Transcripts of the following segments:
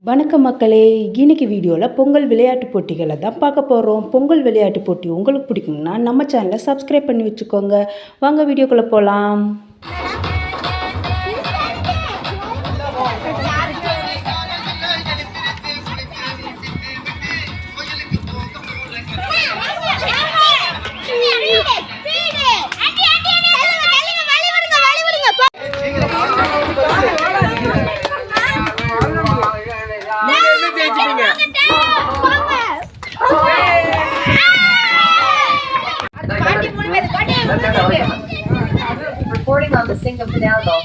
வணக்கம் மக்களே, இன்னைக்கு வீடியோவில் பொங்கல் விளையாட்டு போட்டிகளை தான் பார்க்க போகிறோம். பொங்கல் விளையாட்டு போட்டி உங்களுக்கு பிடிக்கும்னா நம்ம சேனலை சப்ஸ்கிரைப் பண்ணி வச்சுக்கோங்க. வாங்க வீடியோக்குள்ளே போகலாம். Reporting on the Singham Fidalgo.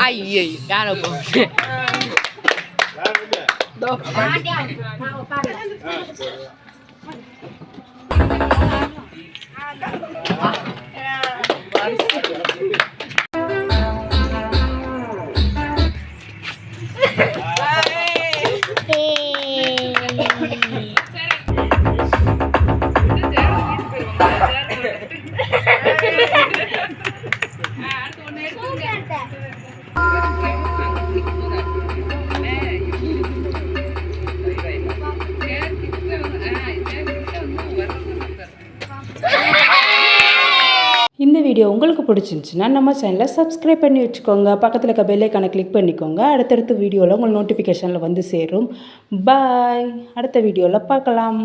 ஐயோ யாரோ இந்த வீடியோ உங்களுக்கு பிடிச்சிருந்துச்சுன்னா நம்ம சேனலை சப்ஸ்கிரைப் பண்ணி வச்சுக்கோங்க. பக்கத்தில் இருக்க பெல் ஐக்கானை கிளிக் பண்ணிக்கோங்க. அடுத்தடுத்த வீடியோவில் உங்களுக்கு நோட்டிஃபிகேஷனில் வந்து சேரும். பாய். அடுத்த வீடியோவில் பார்க்கலாம்.